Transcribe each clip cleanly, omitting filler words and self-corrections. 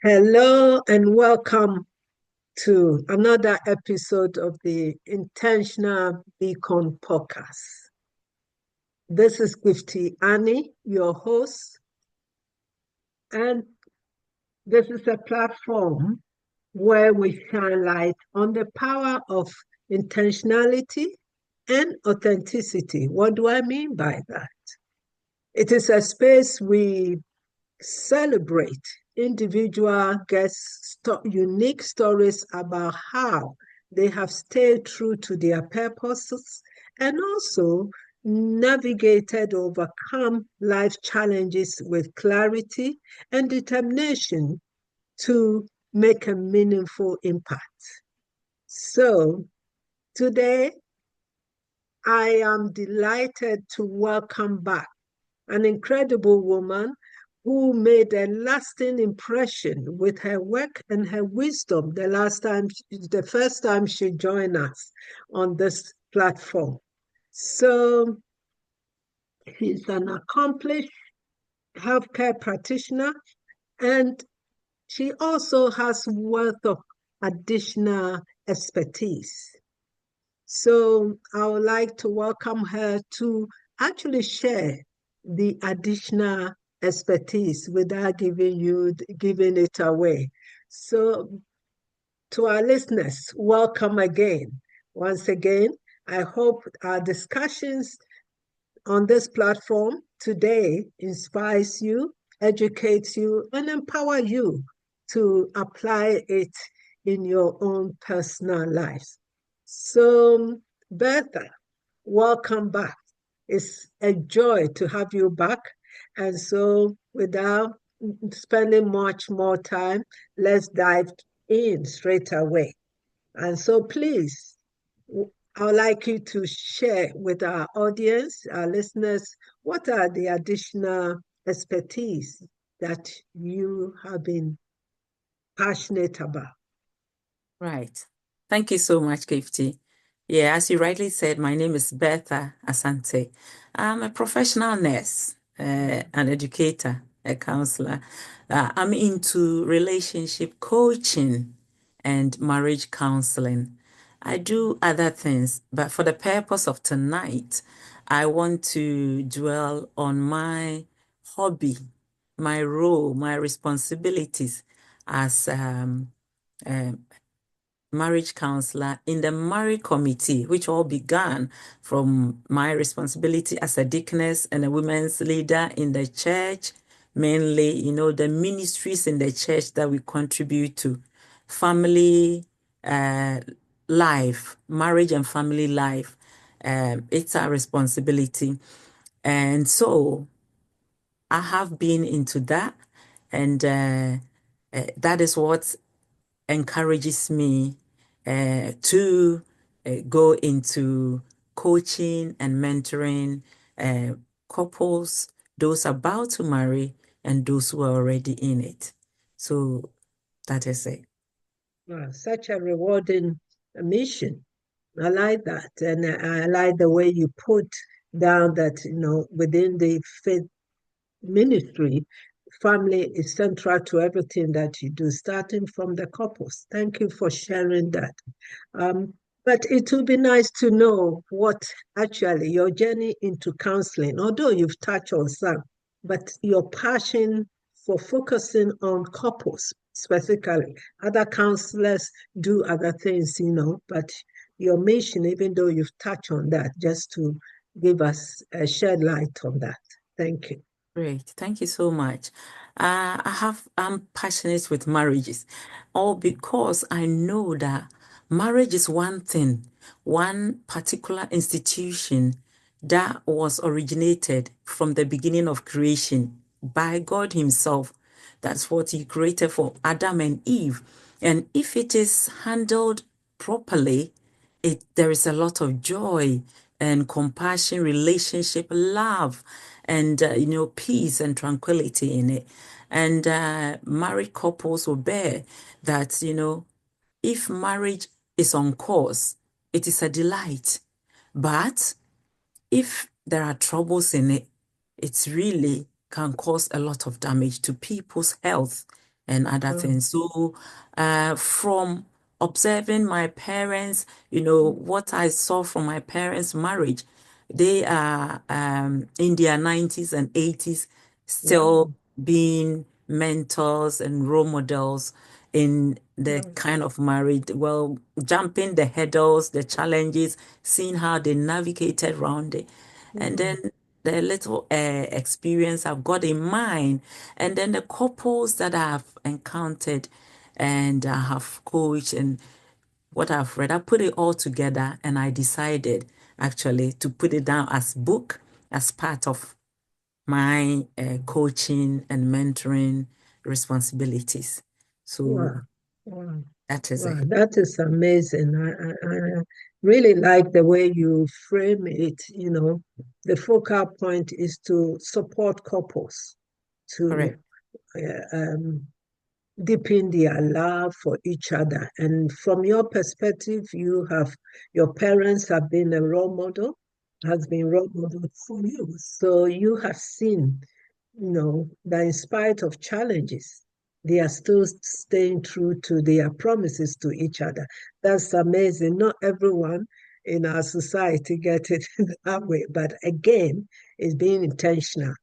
Hello and welcome to another episode of the Intentional Beacon podcast. This is Gifty Annie, your host, and this is a platform where we shine light on the power of intentionality and authenticity. What do I mean by that? It is a space we celebrate individual guests' unique stories about how they have stayed true to their purposes and also navigated, overcome life challenges with clarity and determination to make a meaningful impact. So today, I am delighted to welcome back an incredible woman who made a lasting impression with her work and her wisdom the first time she joined us on this platform. So she's an accomplished healthcare practitioner, and she also has wealth of additional expertise. So I would like to welcome her to actually share the additional expertise without giving it away. So to our listeners, welcome again. Once again, I hope our discussions on this platform today inspires you, educates you, and empower you to apply it in your own personal lives. So, Bertha, welcome back. It's a joy to have you back. And so, without spending much more time, let's dive in straight away. And so, please, I would like you to share with our audience, our listeners, what are the additional expertise that you have been passionate about? Right. Thank you so much, Gifty. Yeah, as you rightly said, my name is Bertha Asante. I'm a professional nurse, an educator, a counselor. I'm into relationship coaching and marriage counseling. I do other things, but for the purpose of tonight, I want to dwell on my hobby, my role, my responsibilities as marriage counselor in the marriage committee, which all began from my responsibility as a deaconess and a women's leader in the church, mainly, the ministries in the church that we contribute to, family life, marriage and family life. It's our responsibility. And so I have been into that, and that is what encourages me to go into coaching and mentoring couples, those about to marry, and those who are already in it. So that is it. Wow, such a rewarding mission. I like that. And I like the way you put down that, within the faith ministry, family is central to everything that you do, starting from the couples. Thank you for sharing that. Um, but it would be nice to know what actually your journey into counseling, although you've touched on some, but your passion for focusing on couples specifically. Other counselors do other things, but your mission, even though you've touched on that, just to give us a shed light on that. Thank you. Great. Thank you so much. I'm passionate with marriages, all because I know that marriage is one thing, one particular institution that was originated from the beginning of creation by God Himself. That's what He created for Adam and Eve. And if it is handled properly, there is a lot of joy and compassion, relationship, love, and peace and tranquility in it. And married couples will bear that, if marriage is on course, it is a delight. But if there are troubles in it, it really can cause a lot of damage to people's health and other Wow. things. So, from observing my parents, what I saw from my parents' marriage, they are in their 90s and 80s, still Wow. being mentors and role models in the Wow. kind of marriage, well, jumping the hurdles, the challenges, seeing how they navigated around it. And Mm. then the little experience I've got in mind, and then the couples that I've encountered and I have coached and what I've read, I put it all together and I decided actually to put it down as book as part of my coaching and mentoring responsibilities. Wow. So Wow. that is Wow. it. That is amazing. I really like the way you frame it. The focal point is to support couples to Correct. um, deepen their love for each other. And from your perspective, your parents have been a role model, has been role model for you. So you have seen, that in spite of challenges, they are still staying true to their promises to each other. That's amazing. Not everyone in our society get it that way, but again, it's being intentional.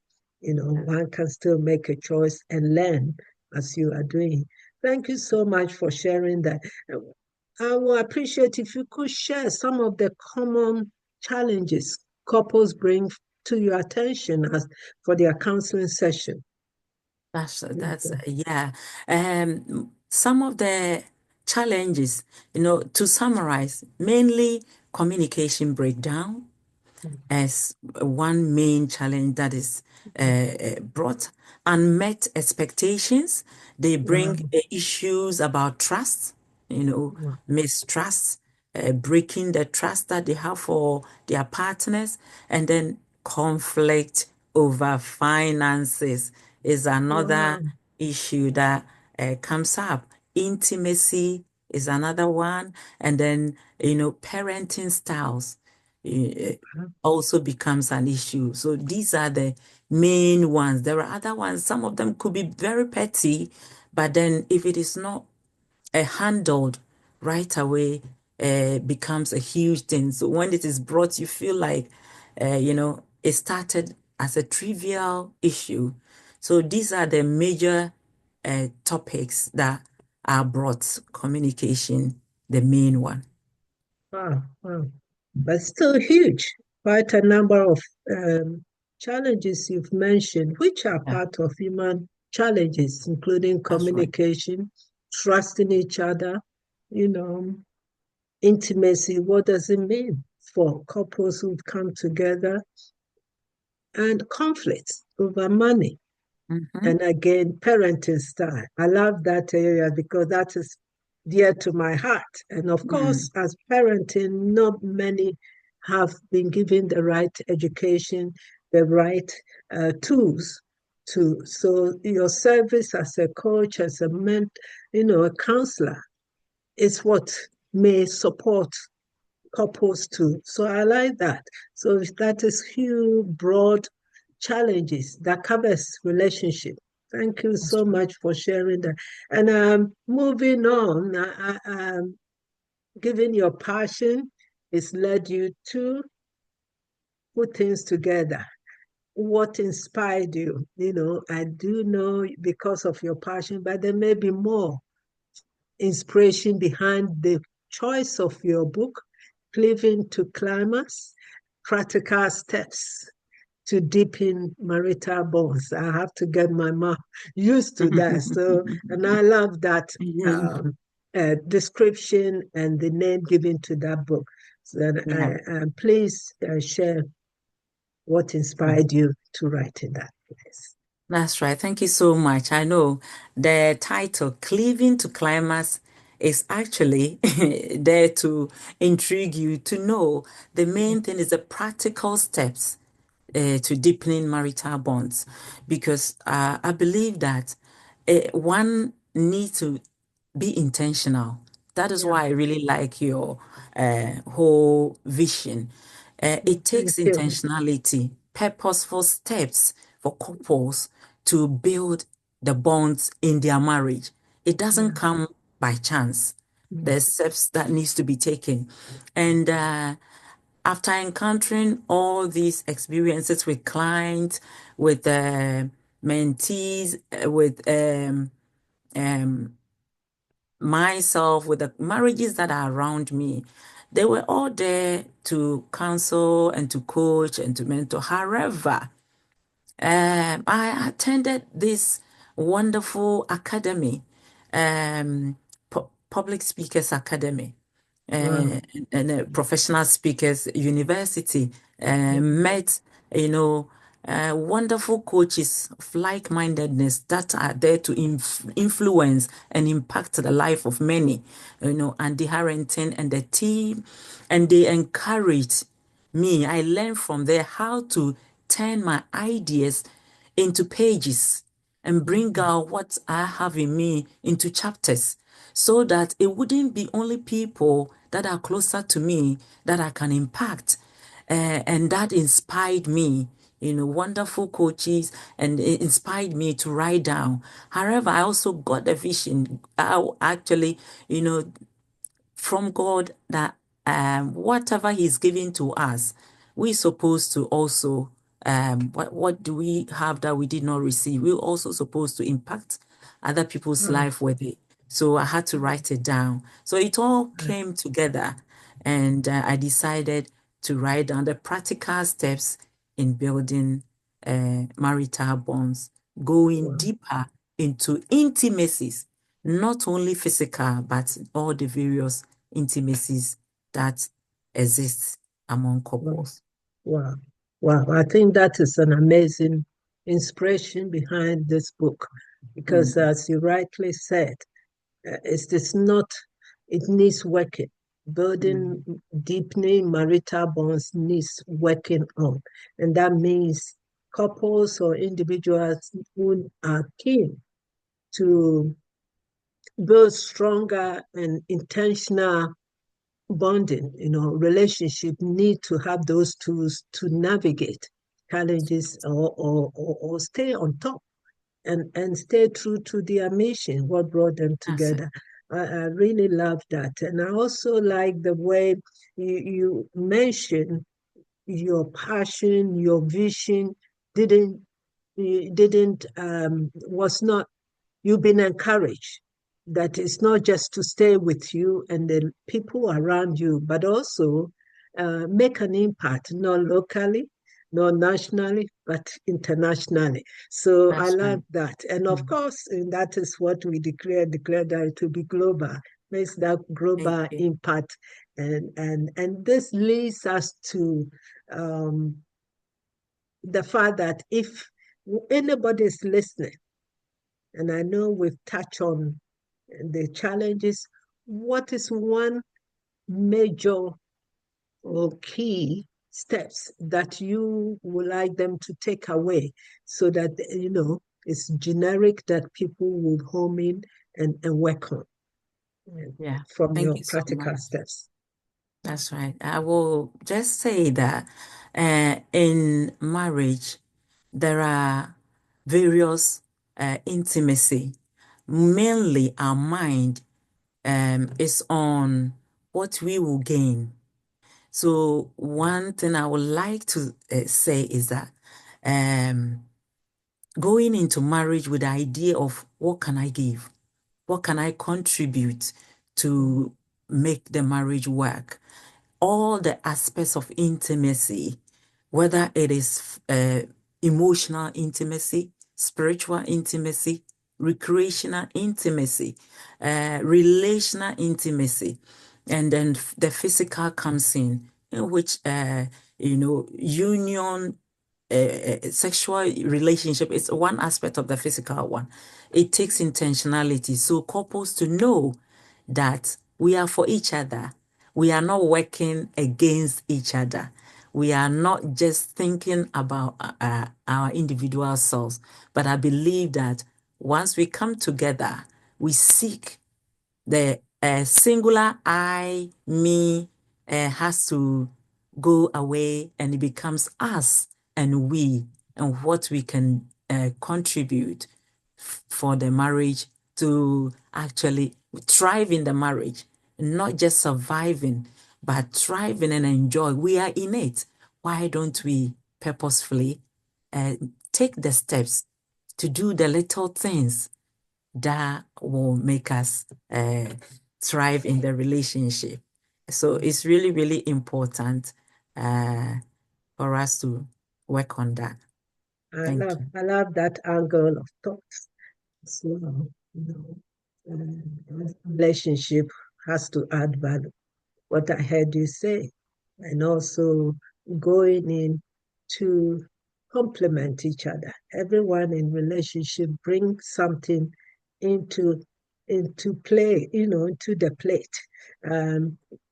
One can still make a choice and learn as you are doing. Thank you so much for sharing that. I will appreciate if you could share some of the common challenges couples bring to your attention as for their counseling session. That's yeah. Some of the challenges, to summarize, mainly communication breakdown as one main challenge that is brought. Unmet expectations, they bring Wow. issues about trust, Wow. mistrust, breaking the trust that they have for their partners, and then conflict over finances is another Wow. issue that comes up. Intimacy is another one, and then parenting styles eh, also becomes an issue. So these are the main ones. There are other ones. Some of them could be very petty, but then if it is not handled right away, becomes a huge thing. So when it is brought, you feel like, it started as a trivial issue. So these are the major topics that are brought. Communication, the main one. Wow. Wow. But still huge. Quite a number of challenges you've mentioned, which are Yeah. part of human challenges, including That's right. communication, trusting each other, you know, intimacy. What does it mean for couples who've come together? And conflicts over money. Mm-hmm. And again, parenting style. I love that area because that is dear to my heart. And of Mm. course, as parenting, not many have been given the right education, the right tools to. So your service as a coach, as a counselor, is what may support couples too. So I like that. So that is huge, broad challenges that covers relationship. Thank you That's so right. much for sharing that. And moving on, given your passion, it's led you to put things together. What inspired you? I do know because of your passion, but there may be more inspiration behind the choice of your book, Cleaving to Climax, Practical Steps to Deepen Marital Bonds. I have to get my mouth used to that. So, and I love that description and the name given to that book. So Yeah. please share what Yeah. inspired you to write in that place. That's right. Thank you so much. I know the title, Cleaving to Climax, is actually there to intrigue you to know the main thing is the practical steps to deepening marital bonds. Because I believe that one needs to be intentional. That is Yeah, why I really like your whole vision. It thank takes you. intentionality, purposeful steps for couples to build the bonds in their marriage. It doesn't come by chance. There's steps that needs to be taken. And after encountering all these experiences with clients, with mentees, with myself, with the marriages that are around me, they were all there to counsel and to coach and to mentor. However, I attended this wonderful academy, Public Speakers Academy, Wow. and a professional speakers university, met, you know, wonderful coaches of like-mindedness that are there to influence and impact the life of many, Andy Harrington and the team, and they encouraged me. I learned from there how to turn my ideas into pages and bring out what I have in me into chapters, so that it wouldn't be only people that are closer to me that I can impact. And that inspired me, wonderful coaches, and it inspired me to write down. However, I also got the vision, actually, from God, that whatever He's giving to us, we're supposed to also, what do we have that we did not receive? We're also supposed to impact other people's Wow. life with it. So I had to write it down. So it all came together, and I decided to write down the practical steps in building marital bonds, going Wow. deeper into intimacies, not only physical, but all the various intimacies that exist among Wow. couples. Wow. Wow. I think that is an amazing inspiration behind this book because, Mm, as you rightly said, it's not, it needs working. Building, mm, deepening marital bonds needs working on. And that means couples or individuals who are keen to build stronger and intentional bonding, relationship need to have those tools to navigate challenges or stay on top and stay true to their mission, what brought them that's it. together. I really love that. And I also like the way you mention your passion, your vision didn't was not, you've been encouraged that it's not just to stay with you and the people around you, but also make an impact, not locally, not nationally, but internationally. So I That's right. love that. And of Mm, course, and that is what we declare that it will be global, makes that thank global you. impact. And this leads us to um, the fact that if anybody is listening, and I know we've touched on the challenges, what is one major or key steps that you would like them to take away so that, it's generic that people will home in and work on Yeah. from Thank your you so practical much. steps? That's right. I will just say that in marriage, there are various intimacy. Mainly, our mind is on what we will gain. So one thing I would like to say is that um, going into marriage with the idea of what can I give? What can I contribute to make the marriage work? All the aspects of intimacy, whether it is emotional intimacy, spiritual intimacy, recreational intimacy, relational intimacy, and then the physical comes in which, union, sexual relationship is one aspect of the physical one. It takes intentionality. So couples to know that we are for each other. We are not working against each other. We are not just thinking about our individual selves. But I believe that once we come together, we seek the singular I, me, has to go away, and it becomes us and we, and what we can contribute for the marriage to actually thrive in the marriage, not just surviving, but thriving and enjoy. We are in it. Why don't we purposefully take the steps to do the little things that will make us thrive in the relationship? So it's really, really important for us to work on that. Thank you. I love that angle of thought as well. Relationship has to add value. What I heard you say, and also going in to complement each other. Everyone in relationship brings something into play, into the plate.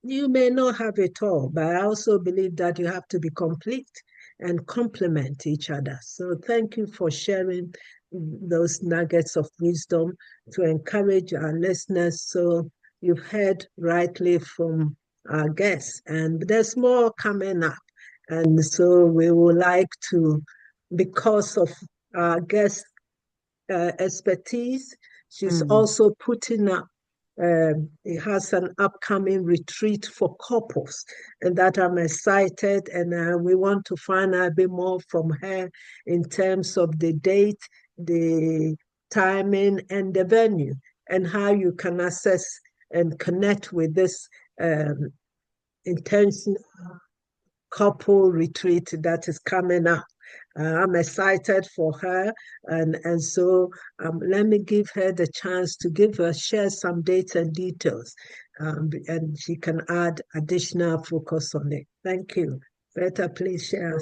You may not have it all, but I also believe that you have to be complete and complement each other. So thank you for sharing those nuggets of wisdom to encourage our listeners. So you've heard rightly from our guests, and there's more coming up. And so we would like to, because of our guest expertise, she's also putting up, it has an upcoming retreat for couples, and that I'm excited. And we want to find out a bit more from her in terms of the date, the timing, and the venue, and how you can access and connect with this intentional couple retreat that is coming up. I'm excited for her, and so let me give her the chance to share some dates and details, and she can add additional focus on it. Thank you. Bertha, please share.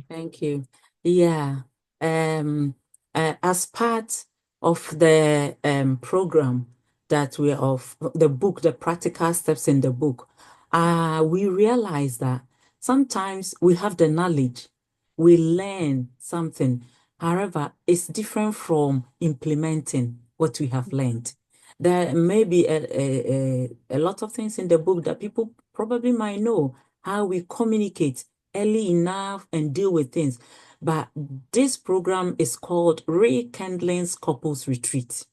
Thank you. Yeah. As part of the program that we of the book, the practical steps in the book, we realize that sometimes we have the knowledge, we learn something. However, it's different from implementing what we have learned. There may be a lot of things in the book that people probably might know, how we communicate early enough and deal with things. But this program is called Rekindling Couples Retreat.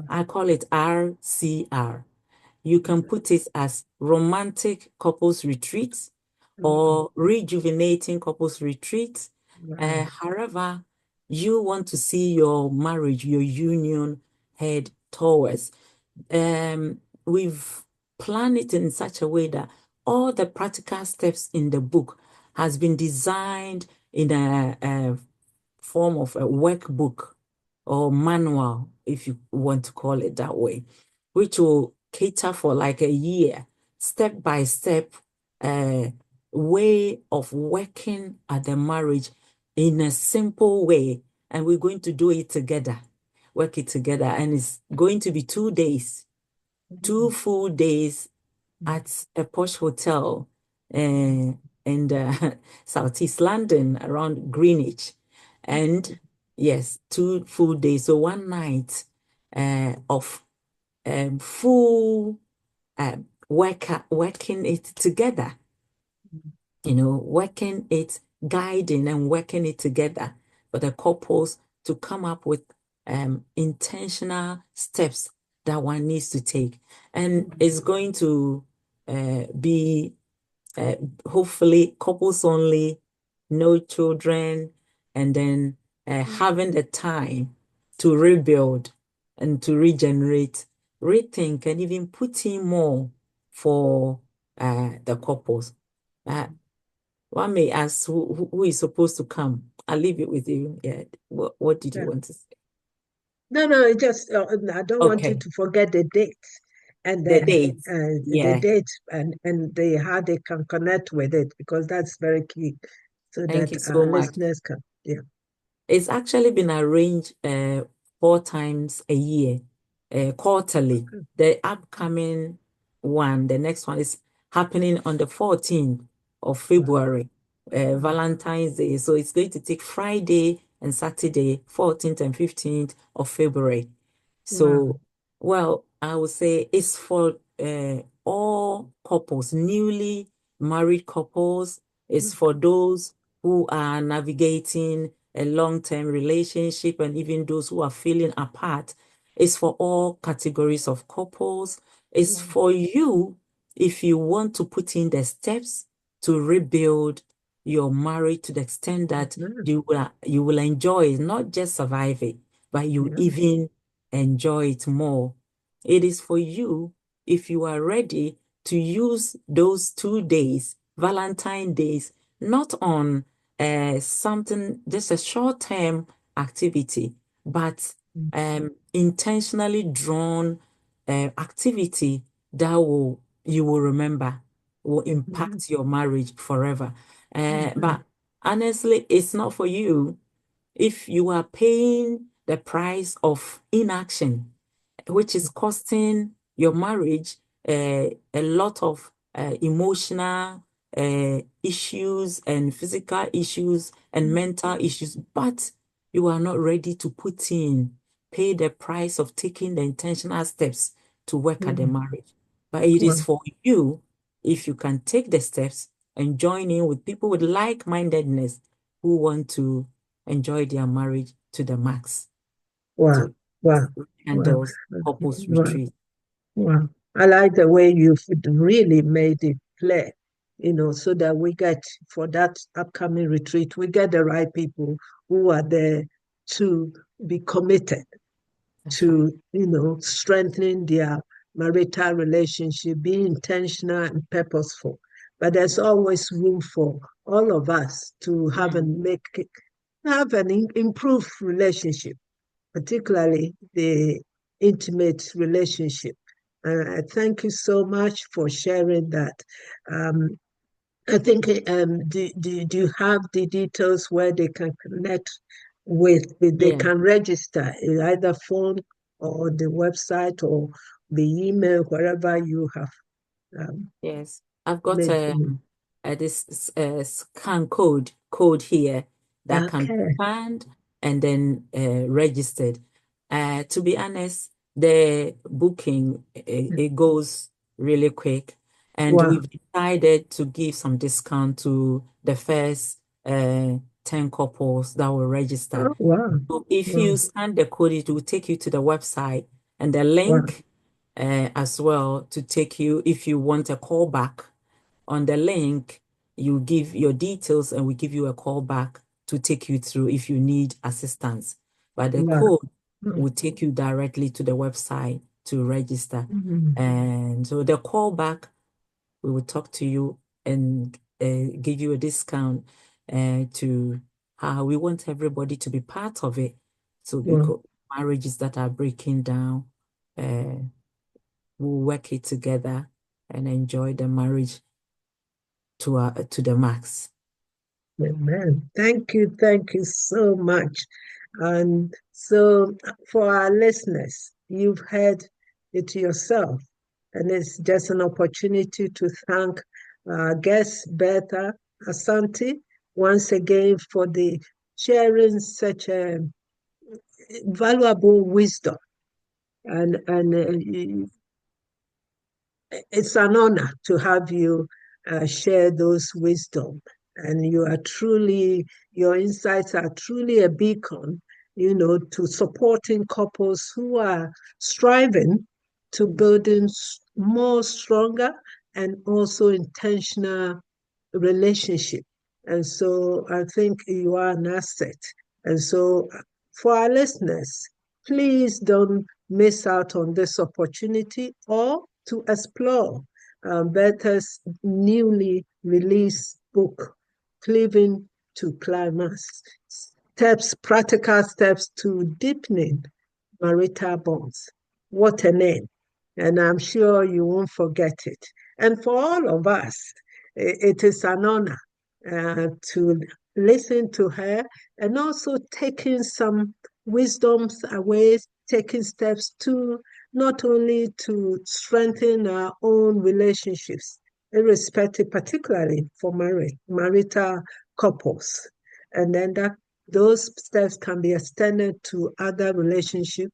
I call it RCR. You can put it as Romantic Couples Retreats or Rejuvenating Couples Retreats. However, you want to see your marriage, your union head towards. We've planned it in such a way that all the practical steps in the book has been designed in a form of a workbook or manual, if you want to call it that way, which will cater for like a year, step-by-step way of working at the marriage in a simple way. And we're going to do it together, work it together. And it's going to be 2 days, 2 full days at a posh hotel in Southeast London around Greenwich. And yes, 2 full days. So 1 night of full working it together, working it, guiding and working it together for the couples to come up with intentional steps that one needs to take. And it's going to be hopefully couples only, no children, and then having the time to rebuild and to regenerate, rethink, and even put in more for the couples. One may ask who is supposed to come. I'll leave it with you. Yeah. What did you want to say? No, it just I don't want you Okay. to forget the dates and The then dates. the Yeah. dates and how they can connect with it, because that's very key, so Thank that you so our much. listeners can, yeah. It's actually been arranged 4 times a year, quarterly. Okay. The upcoming one, the next one is happening on the 14th of February, Valentine's Day. So it's going to take Friday and Saturday, 14th and 15th of February. So, well, I would say it's for all couples, newly married couples. It's for those who are navigating a long-term relationship, and even those who are feeling apart. It's for all categories of couples. It's for you if you want to put in the steps to rebuild your marriage to the extent that you will enjoy it, not just survive it, but you even enjoy it more. It is for you if you are ready to use those 2 days, Valentine days, not on something, just a short-term activity, but intentionally drawn activity that you will remember, will impact your marriage forever. But honestly, it's not for you if you are paying the price of inaction, which is costing your marriage a lot of emotional issues and physical issues and mental issues, but you are not ready to pay the price of taking the intentional steps to work at the marriage. But it is for you if you can take the steps and join in with people with like-mindedness who want to enjoy their marriage to the max. Wow, So wow, wow, handles couples wow, retreat. wow. I like the way you've really made it clear, so that we get, for that upcoming retreat, we get the right people who are there to be committed That's right. to, strengthening their marital relationship, be intentional and purposeful. But there's always room for all of us to have an improved relationship, particularly the intimate relationship. I thank you so much for sharing that. Um, I think, do you have the details where they can connect they Yeah. can register, either phone or the website or the email, wherever you have Yes, I've got made. this scan code here that can be Okay. scanned and then registered. To be honest, the booking it goes really quick, and Wow. we've decided to give some discount to the first 10 couples that will register. Oh, wow. So if Wow. you scan the code, it will take you to the website and the Wow. link as well to take you if you want a call back. On the link, you give your details and we give you a call back to take you through if you need assistance. But the Wow. code will take you directly to the website to register. And so the call back, we will talk to you and give you a discount to how we want everybody to be part of it. So Wow. because marriages that are breaking down, uh, we'll work it together and enjoy the marriage to the max. Amen. Thank you so much. And so, for our listeners, you've heard it yourself, and it's just an opportunity to thank our guest, Bertha Asante, once again for the sharing such a valuable wisdom. And it's an honor to have you share those wisdom. And your insights are truly a beacon, to supporting couples who are striving to building more stronger and also intentional relationship. And so I think you are an asset. And so for our listeners, please don't miss out on this opportunity or to explore Bertha's newly released book, Cleaving to Climax, practical steps to deepening marital bonds. What a name. And I'm sure you won't forget it. And for all of us, it is an honor to listen to her and also taking some wisdoms away, taking steps to not only to strengthen our own relationships, irrespective, particularly for marital couples. And then those steps can be extended to other relationships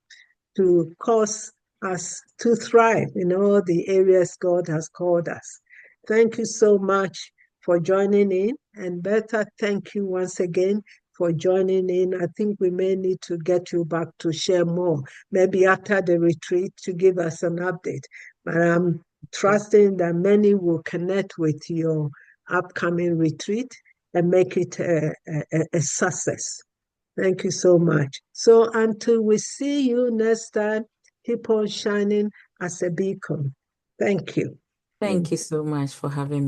to cause us to thrive in all the areas God has called us. Thank you so much for joining in. And Bertha, thank you once again for joining in. I think we may need to get you back to share more, maybe after the retreat, to give us an update. But I'm trusting that many will connect with your upcoming retreat and make it a success. Thank you so much. So until we see you next time, keep on shining as a beacon. Thank you. Thank you so much for having me.